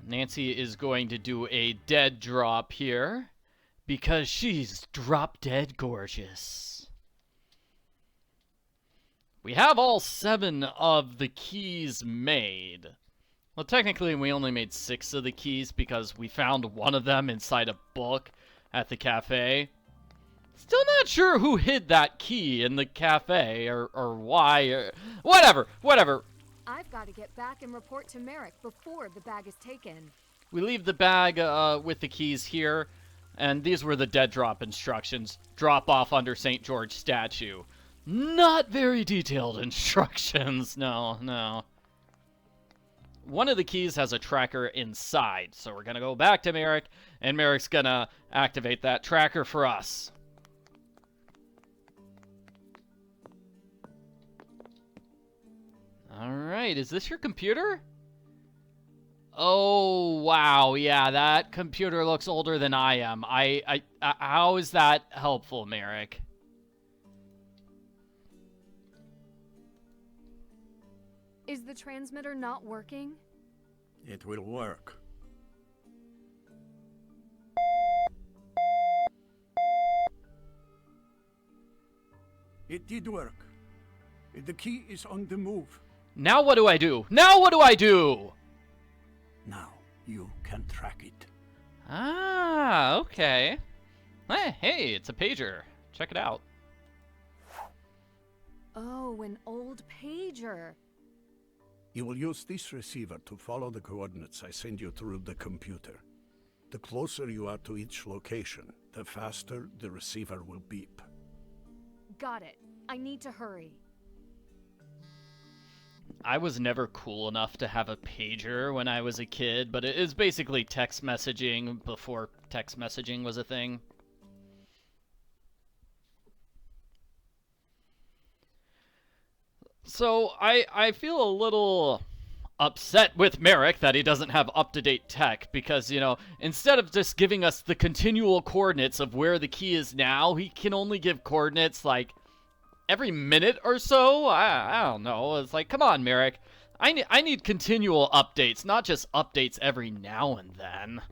Nancy is going to do a dead drop here because she's drop dead gorgeous. We have all 7 of the keys made. Well, technically we only made 6 of the keys because we found one of them inside a book at the cafe. Still not sure who hid that key in the cafe or why or whatever. I've got to get back and report to Merrick before the bag is taken. We leave the bag with the keys here, and these were the dead drop instructions. Drop off under St. George statue. Not very detailed instructions, no. One of the keys has a tracker inside, so we're gonna go back to Merrick, and Merrick's gonna activate that tracker for us. Alright, is this your computer? Oh, wow, yeah, that computer looks older than I am. How is that helpful, Merrick? Is the transmitter not working? It will work. It did work. The key is on the move. Now what do I do? Now what do I do? Now you can track it. Ah, okay. Hey, it's a pager. Check it out. Oh, an old pager. You will use this receiver to follow the coordinates I send you through the computer. The closer you are to each location, the faster the receiver will beep. Got it. I need to hurry. I was never cool enough to have a pager when I was a kid, but it is basically text messaging before text messaging was a thing. So I feel a little upset with Merrick that he doesn't have up-to-date tech because, you know, instead of just giving us the continual coordinates of where the key is now, he can only give coordinates like every minute or so. I don't know. It's like, come on, Merrick. I need continual updates, not just updates every now and then.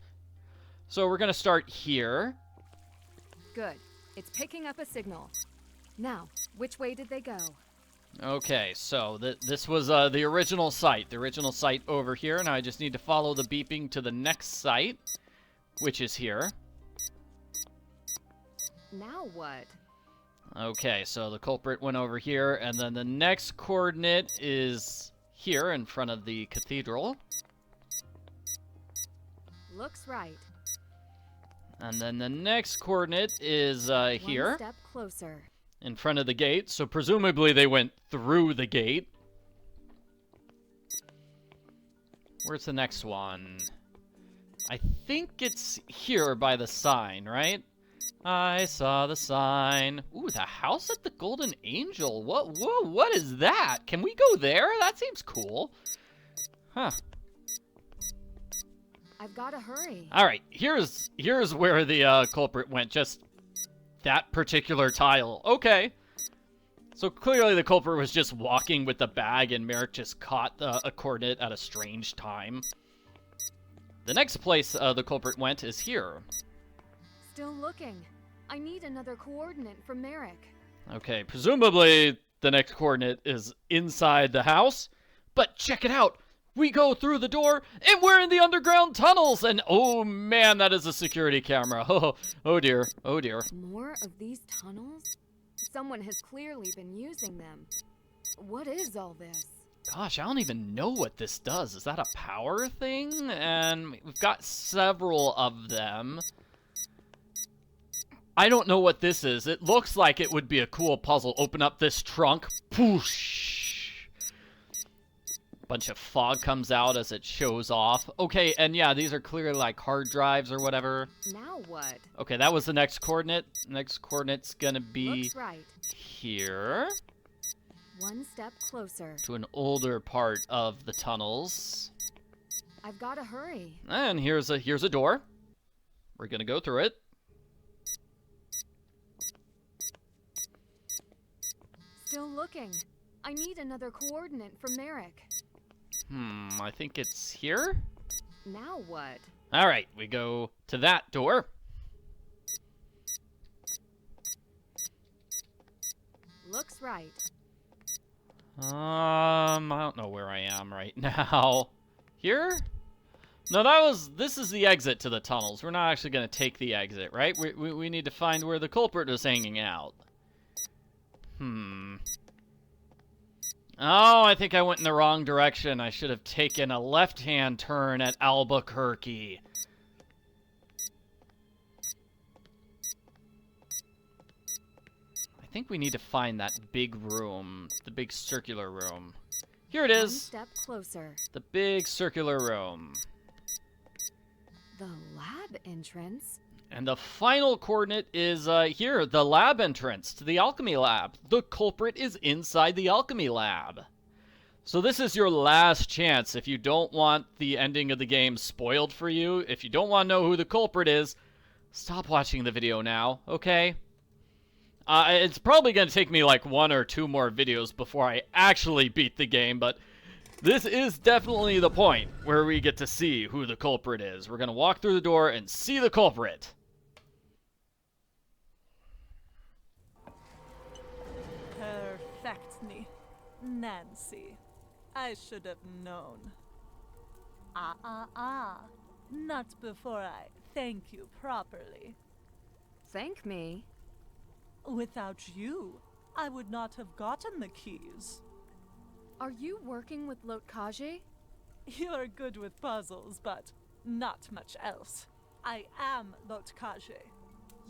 So we're gonna start here. Good. It's picking up a signal. Now, which way did they go? Okay, so this was the original site. The original site over here. Now I just need to follow the beeping to the next site, which is here. Now what? Okay, so the culprit went over here, and then the next coordinate is here in front of the cathedral. Looks right. And then the next coordinate is here. One step closer. In front of the gate, so presumably they went through the gate. Where's the next one? I think it's here by the sign, right? I saw the sign. Ooh, the house at the Golden Angel. What is that? Can we go there? That seems cool. Huh. I've got to hurry. All right, here's where the culprit went. Just that particular tile. Okay. So clearly the culprit was just walking with the bag and Merrick just caught a coordinate at a strange time. The next place the culprit went is here. Still looking. I need another coordinate from Merrick. Okay, presumably the next coordinate is inside the house. But check it out. We go through the door, and we're in the underground tunnels, and oh man, that is a security camera. Oh dear, oh dear. More of these tunnels? Someone has clearly been using them. What is all this? Gosh, I don't even know what this does. Is that a power thing? And we've got several of them. I don't know what this is. It looks like it would be a cool puzzle. Open up this trunk. Poosh. Bunch of fog comes out as it shows off. Okay, and yeah, these are clearly like hard drives or whatever. Now what? Okay, that was the next coordinate. Next coordinate's gonna be Looks right. here. One step closer. To an older part of the tunnels. I've got to hurry. And here's a door. We're gonna go through it. Still looking. I need another coordinate from Merrick. I think it's here? Now what? Alright, we go to that door. Looks right. I don't know where I am right now. Here? No, this is the exit to the tunnels. We're not actually going to take the exit, right? We need to find where the culprit is hanging out. Oh, I think I went in the wrong direction. I should have taken a left-hand turn at Albuquerque. I think we need to find that big room, the big circular room. Here it is. One step closer. The big circular room. The lab entrance? And the final coordinate is here, the lab entrance to the alchemy lab. The culprit is inside the alchemy lab. So this is your last chance if you don't want the ending of the game spoiled for you. If you don't want to know who the culprit is, stop watching the video now, okay? It's probably going to take me like 1 or 2 more videos before I actually beat the game, but this is definitely the point where we get to see who the culprit is. We're going to walk through the door and see the culprit. Perfectly. Nancy, I should have known. Not before I thank you properly. Thank me. Without you, I would not have gotten the keys. Are you working with Lotkaje? You're good with puzzles, but not much else. I am Lotkaje.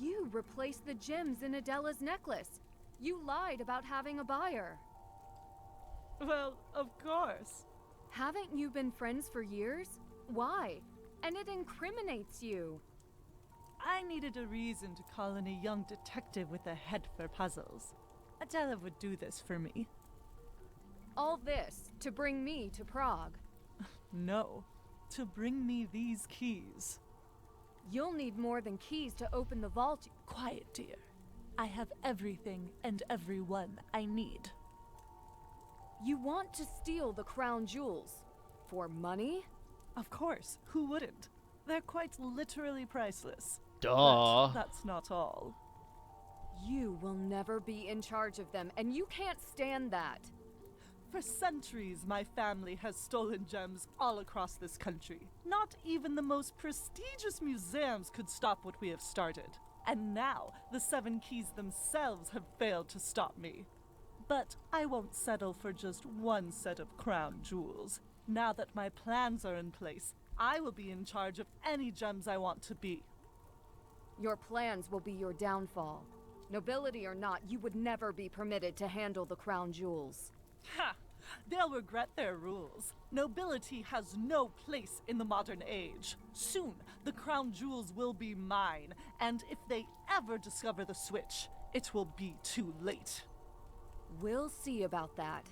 You replaced the gems in Adela's necklace. You lied about having a buyer. Well, of course. Haven't you been friends for years? Why? And it incriminates you. I needed a reason to call in a young detective with a head for puzzles. Adela would do this for me. All this to bring me to Prague. No, to bring me these keys. You'll need more than keys to open the vault. Quiet, dear. I have everything and everyone I need. You want to steal the crown jewels. For money? Of course, who wouldn't? They're quite literally priceless. Duh. But that's not all. You will never be in charge of them, and you can't stand that. For centuries, my family has stolen gems all across this country. Not even the most prestigious museums could stop what we have started. And now, the 7 keys themselves have failed to stop me. But I won't settle for just one set of crown jewels. Now that my plans are in place, I will be in charge of any gems I want to be. Your plans will be your downfall. Nobility or not, you would never be permitted to handle the crown jewels. Ha! They'll regret their rules. Nobility has no place in the modern age. Soon, the crown jewels will be mine, and if they ever discover the switch, it will be too late. We'll see about that.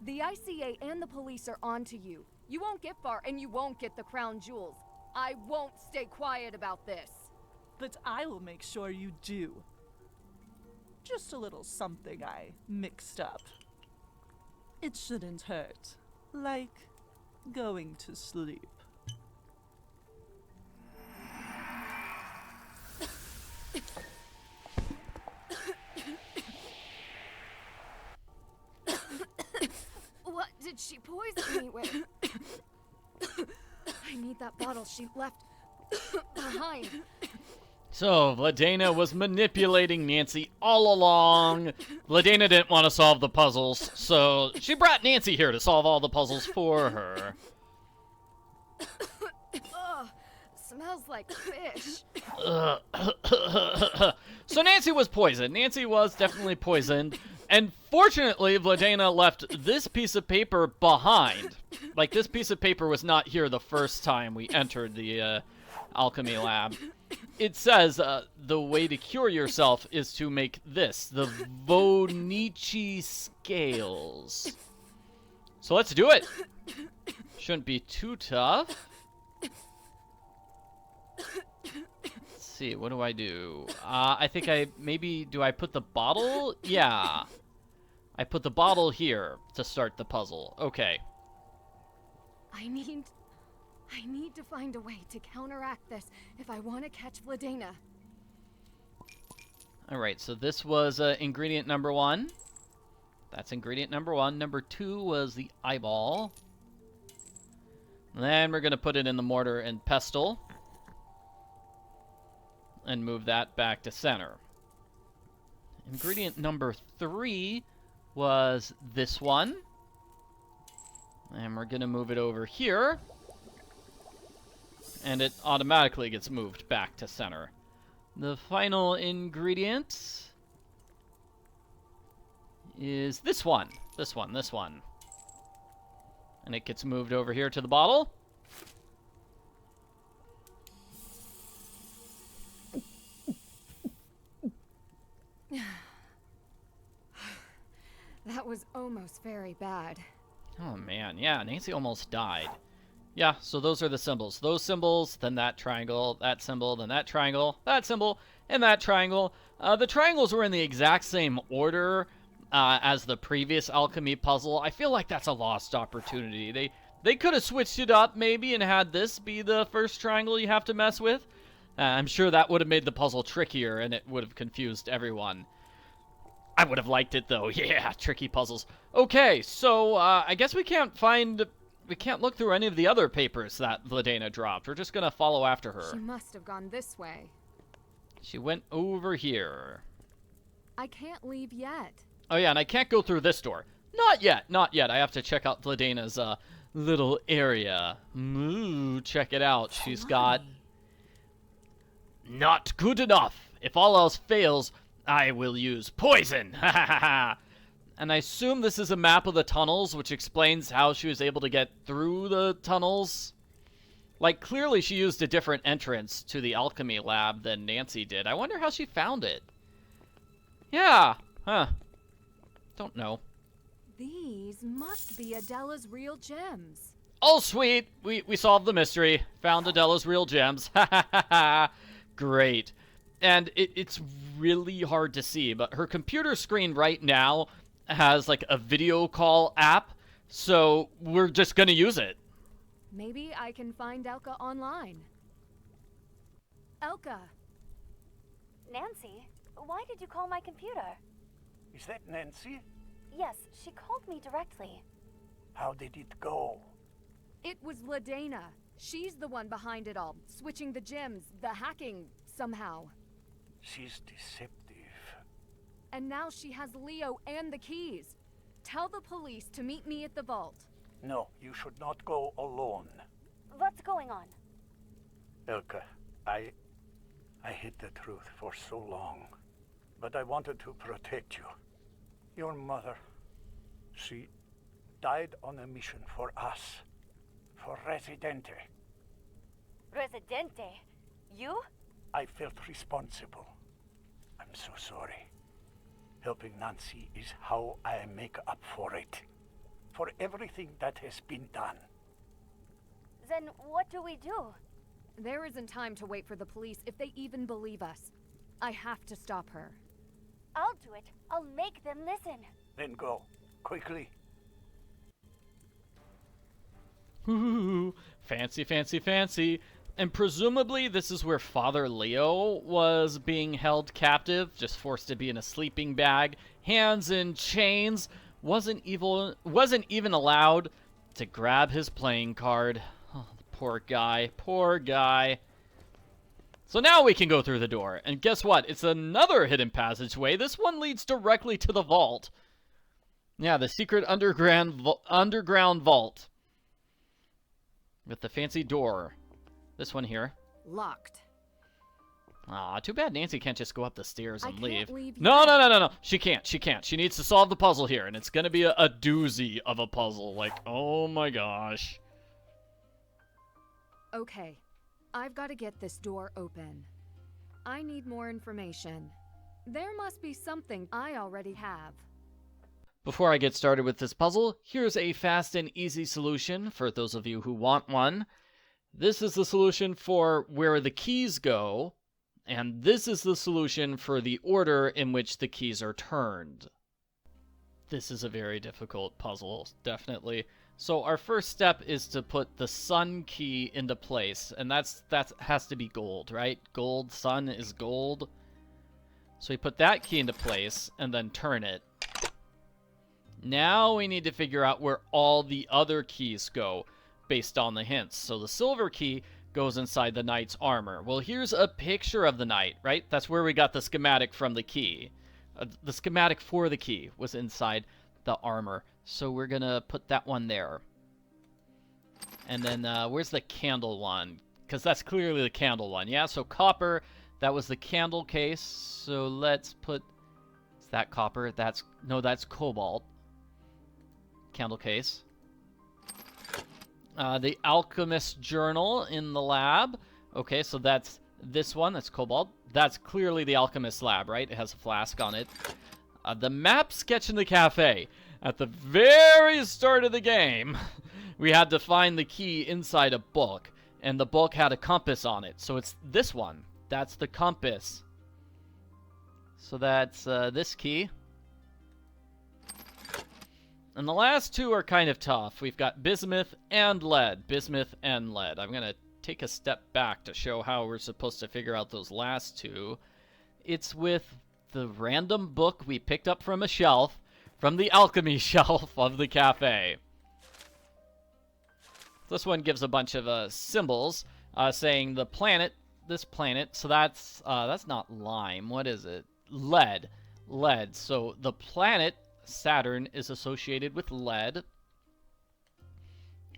The ICA and the police are onto you. You won't get far, and you won't get the crown jewels. I won't stay quiet about this. But I will make sure you do. Just a little something I mixed up. It shouldn't hurt. Like going to sleep. What did she poison me with? I need that bottle she left behind. So, Vladena was manipulating Nancy all along. Vladena didn't want to solve the puzzles, so she brought Nancy here to solve all the puzzles for her. Ugh, smells like fish. So Nancy was poisoned. Nancy was definitely poisoned. And fortunately, Vladena left this piece of paper behind. Like, this piece of paper was not here the first time we entered the alchemy lab. It says the way to cure yourself is to make this, the Vonichi scales. So let's do it. Shouldn't be too tough. Let's see, what do I do? I think do I put the bottle? Yeah. I put the bottle here to start the puzzle. Okay. I need to find a way to counteract this if I want to catch Vladena. Alright, so this was ingredient number 1. That's ingredient number 1. Number 2 was the eyeball. Then we're going to put it in the mortar and pestle. And move that back to center. Ingredient number 3 was this one. And we're going to move it over here. And it automatically gets moved back to center. The final ingredient is this one. This one. And it gets moved over here to the bottle. That was almost very bad. Oh man, yeah, Nancy almost died. Yeah, so those are the symbols. Those symbols, then that triangle, that symbol, then that triangle, that symbol, and that triangle. The triangles were in the exact same order as the previous alchemy puzzle. I feel like that's a lost opportunity. They could have switched it up maybe and had this be the first triangle you have to mess with. I'm sure that would have made the puzzle trickier and it would have confused everyone. I would have liked it though. Yeah, tricky puzzles. Okay, so I guess we can't look through any of the other papers that Vladena dropped. We're just gonna follow after her. She must have gone this way. She went over here. I can't leave yet. Oh yeah, and I can't go through this door. Not yet, not yet. I have to check out Vladena's little area. Ooh, check it out. She's got... Not good enough. If all else fails, I will use poison. Ha ha ha ha. And I assume this is a map of the tunnels, which explains how she was able to get through the tunnels. Like, clearly she used a different entrance to the alchemy lab than Nancy did. I wonder how she found it. Yeah. Huh. Don't know. These must be Adela's real gems. Oh, sweet. We solved the mystery. Found Adela's real gems. Ha ha ha ha. Great. And it's really hard to see, but her computer screen right now has like a video call app, so we're just gonna use it. Maybe I can find Elka online. Elka! Nancy, why did you call my computer? Is that Nancy? Yes, she called me directly. How did it go? It was Vladena. She's the one behind it all, switching the gems, the hacking, somehow. She's deceptive. And now she has Leo and the keys. Tell the police to meet me at the vault. No, you should not go alone. What's going on? Elka, I hid the truth for so long, but I wanted to protect you. Your mother, she died on a mission for us, for Residente. Residente? You? I felt responsible. I'm so sorry. Helping Nancy is how I make up for it. For everything that has been done. Then what do we do? There isn't time to wait for the police if they even believe us. I have to stop her. I'll do it. I'll make them listen. Then go. Quickly. Ooh, fancy, fancy, fancy. And presumably this is where Father Leo was being held captive, just forced to be in a sleeping bag, hands in chains, wasn't even allowed to grab his playing card. Oh, poor guy, poor guy. So now we can go through the door, and guess what? It's another hidden passageway. This one leads directly to the vault. Yeah, the secret underground vault with the fancy door. This one here. Locked. Aw, too bad Nancy can't just go up the stairs and I can't leave. leave No, yet. no, no, no, no. She can't. She can't. She needs to solve the puzzle here, and it's gonna be a doozy of a puzzle. Like, oh my gosh. Okay, I've got to get this door open. I need more information. There must be something I already have. Before I get started with this puzzle, here's a fast and easy solution for those of you who want one. This is the solution for where the keys go, and this is the solution for the order in which the keys are turned. This is a very difficult puzzle, definitely. So our first step is to put the sun key into place, and that has to be gold, right? Gold, sun is gold. So we put that key into place and then turn it. Now we need to figure out where all the other keys go based on the hints. So the silver key goes inside the knight's armor. Well, here's a picture of the knight, right? That's where we got the schematic from the key. The schematic for the key was inside the armor. So we're going to put that one there. And then where's the candle one? Because that's clearly the candle one. Yeah, so copper, that was the candle case. So let's put... Is that copper? No, that's cobalt. Candle case. The alchemist journal in the lab. Okay, so that's this one. That's cobalt. That's clearly the alchemist lab, right? It has a flask on it. The map sketch in the cafe. At the very start of the game, we had to find the key inside a book. And the book had a compass on it. So it's this one. That's the compass. So that's this key. And the last two are kind of tough. We've got bismuth and lead. Bismuth and lead. I'm going to take a step back to show how we're supposed to figure out those last two. It's with the random book we picked up from a shelf, from the alchemy shelf of the cafe. This one gives a bunch of symbols saying the planet, this planet. So that's not lime. What is it? Lead. Lead. So the planet Saturn is associated with lead.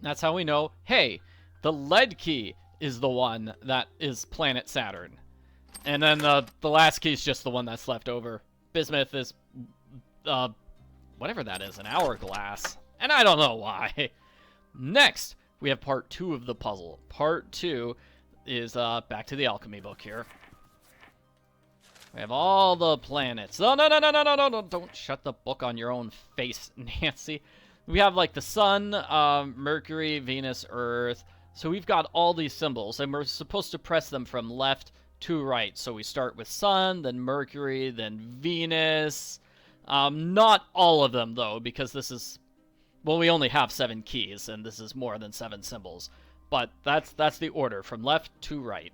That's how we know, hey, the lead key is the one that is planet Saturn. And then the last key is just the one that's left over. Bismuth is, whatever that is, an hourglass. And I don't know why. Next, we have part 2 of the puzzle. Part 2 is back to the alchemy book here. We have all the planets. No, don't shut the book on your own face, Nancy. We have, like, the sun, Mercury, Venus, Earth. So we've got all these symbols, and we're supposed to press them from left to right. So we start with sun, then Mercury, then Venus. Not all of them, though, because this is... Well, we only have 7 keys, and this is more than 7 symbols. But that's the order, from left to right.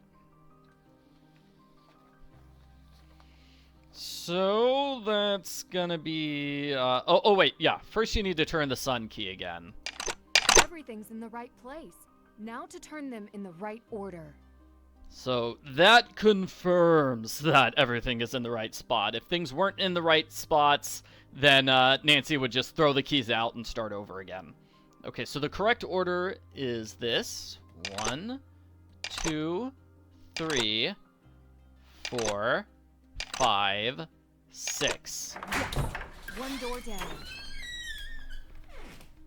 So that's gonna be... Oh, wait, yeah. First you need to turn the sun key again. Everything's in the right place. Now to turn them in the right order. So that confirms that everything is in the right spot. If things weren't in the right spots, then Nancy would just throw the keys out and start over again. Okay, so the correct order is this. 1, 2, 3, 4, 5, 6. Yes. One door down.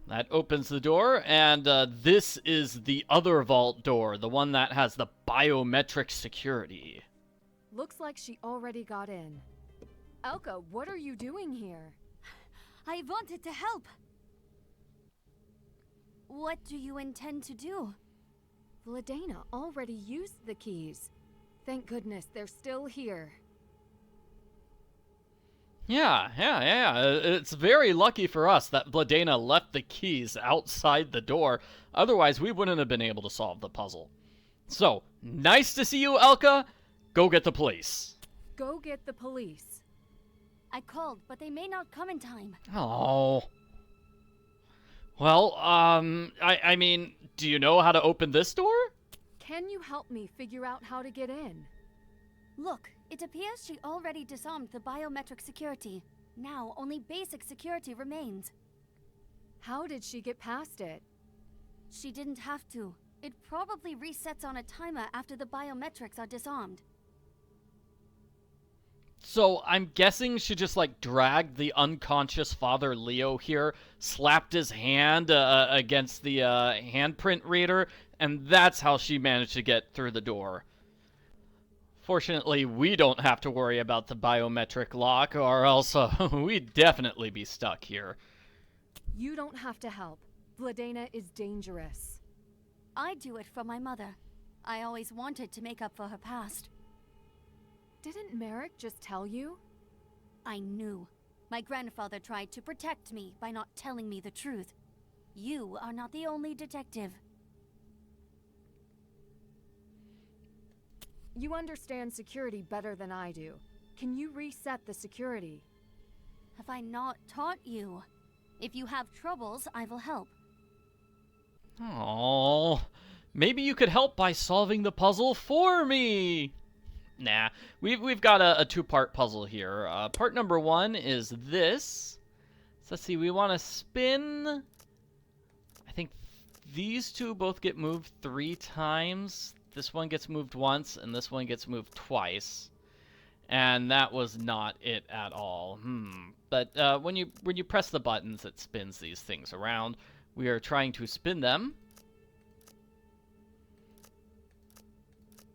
That opens the door, and this is the other vault door, the one that has the biometric security. Looks like she already got in. Elka, what are you doing here? I wanted to help. What do you intend to do? Vladena already used the keys. Thank goodness they're still here. Yeah. It's very lucky for us that Vladena left the keys outside the door. Otherwise, we wouldn't have been able to solve the puzzle. So, nice to see you, Elka. Go get the police. Go get the police. I called, but they may not come in time. Oh. Well, I mean, do you know how to open this door? Can you help me figure out how to get in? Look, it appears she already disarmed the biometric security. Now, only basic security remains. How did she get past it? She didn't have to. It probably resets on a timer after the biometrics are disarmed. So, I'm guessing she just, like, dragged the unconscious Father Leo here, slapped his hand against the handprint reader, and that's how she managed to get through the door. Fortunately, we don't have to worry about the biometric lock, or else we'd definitely be stuck here. You don't have to help. Vladena is dangerous. I do it for my mother. I always wanted to make up for her past. Didn't Merrick just tell you? I knew. My grandfather tried to protect me by not telling me the truth. You are not the only detective. You understand security better than I do. Can you reset the security? Have I not taught you? If you have troubles, I will help. Oh, maybe you could help by solving the puzzle for me. Nah, we've got a two-part puzzle here. Part number 1 is this. So let's see, we want to spin. I think these two both get moved 3 times. This one gets moved once, and this one gets moved twice. And that was not it at all. But when you press the buttons, it spins these things around. We are trying to spin them.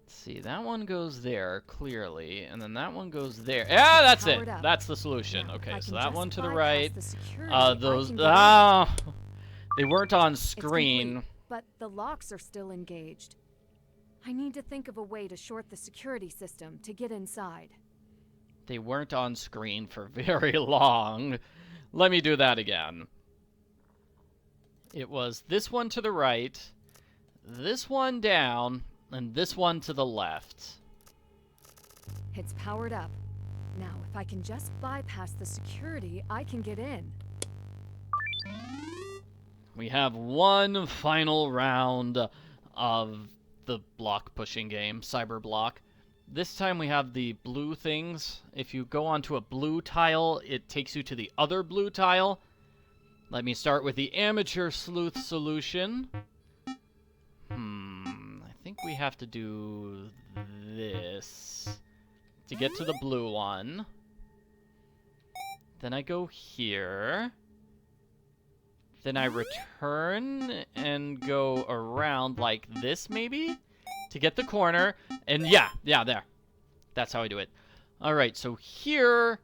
Let's see, that one goes there, clearly, and then that one goes there. Yeah, that's it. That's the solution. Now, Okay, if I so can that just one to the bypass right. the security, I Those, can get in. they weren't on It's screen. complete, but the locks are still engaged. I need to think of a way to short the security system to get inside. They weren't on screen for very long. Let me do that again. It was this one to the right, this one down, and this one to the left. It's powered up. Now, if I can just bypass the security, I can get in. We have one final round of the block pushing game, Cyber Block. This time we have the blue things. If you go onto a blue tile, it takes you to the other blue tile. Let me start with the amateur sleuth solution. I think we have to do this to get to the blue one. Then I go here. Then I return and go around like this, maybe? To get the corner. And yeah, there. That's how I do it. Alright, so here,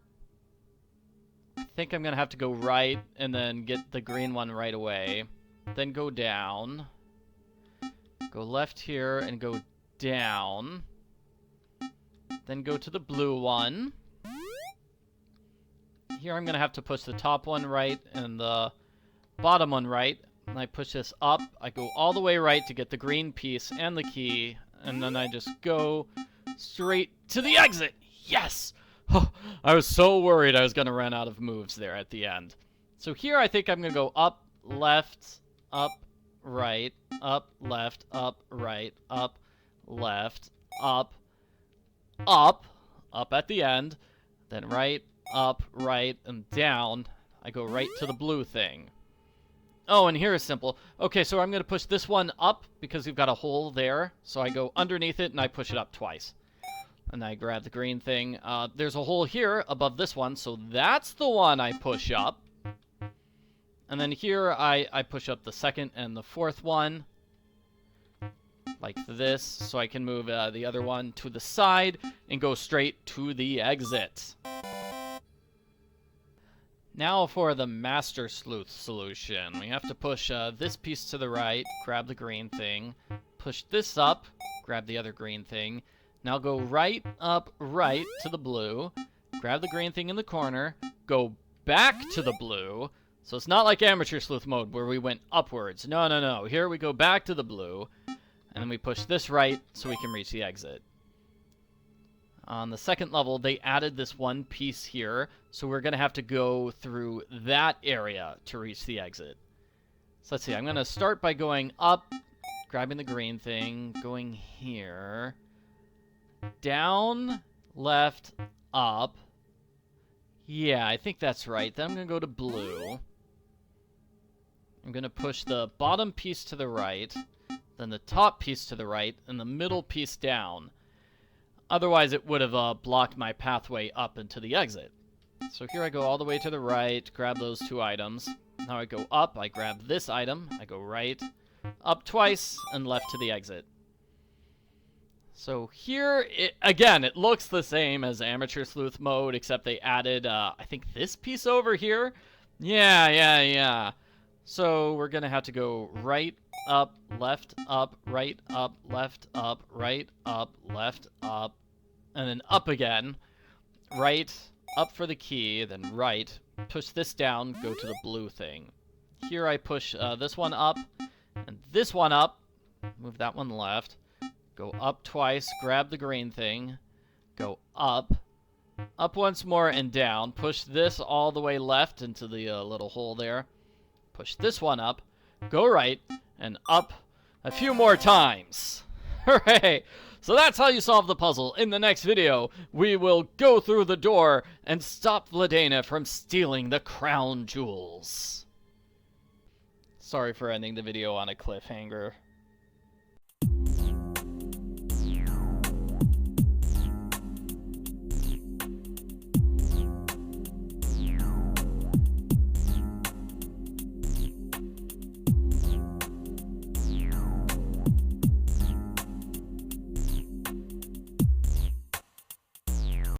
I think I'm going to have to go right and then get the green one right away. Then go down. Go left here and go down. Then go to the blue one. Here I'm going to have to push the top one right and the bottom one right. And I push this up. I go all the way right to get the green piece and the key. And then I just go straight to the exit. Yes! Oh, I was so worried I was going to run out of moves there at the end. So here I think I'm going to go up, left, up, right, up, left, up, right, up, left, up at the end. Then right, up, right, and down. I go right to the blue thing. Oh, and here is simple. Okay, so I'm going to push this one up because we've got a hole there. So I go underneath it and I push it up twice. And I grab the green thing. There's a hole here above this one, so that's the one I push up. And then here I push up the second and the fourth one. Like this, so I can move the other one to the side and go straight to the exit. Now for the Master Sleuth solution. We have to push this piece to the right, grab the green thing, push this up, grab the other green thing. Now go right, up, right to the blue, grab the green thing in the corner, go back to the blue. So it's not like Amateur Sleuth mode where we went upwards. No. Here we go back to the blue, and then we push this right so we can reach the exit. On the second level, they added this one piece here, so we're going to have to go through that area to reach the exit. So let's see, I'm going to start by going up, grabbing the green thing, going here, down, left, up. Yeah, I think that's right. Then I'm going to go to blue. I'm going to push the bottom piece to the right, then the top piece to the right, and the middle piece down. Otherwise, it would have blocked my pathway up into the exit. So here I go all the way to the right, grab those two items. Now I go up, I grab this item, I go right, up twice, and left to the exit. So here, again, it looks the same as Amateur Sleuth mode, except they added, I think, this piece over here. Yeah. So we're going to have to go right, up, left, up, right, up, left, up, right, up, left, up, and then up again. Right, up for the key, then right. Push this down, go to the blue thing. Here I push this one up, and this one up. Move that one left. Go up twice, grab the green thing. Go up. Up once more and down. Push this all the way left into the little hole there. Push this one up. Go right, and up a few more times. Hooray! So that's how you solve the puzzle. In the next video, we will go through the door and stop Vladena from stealing the crown jewels. Sorry for ending the video on a cliffhanger.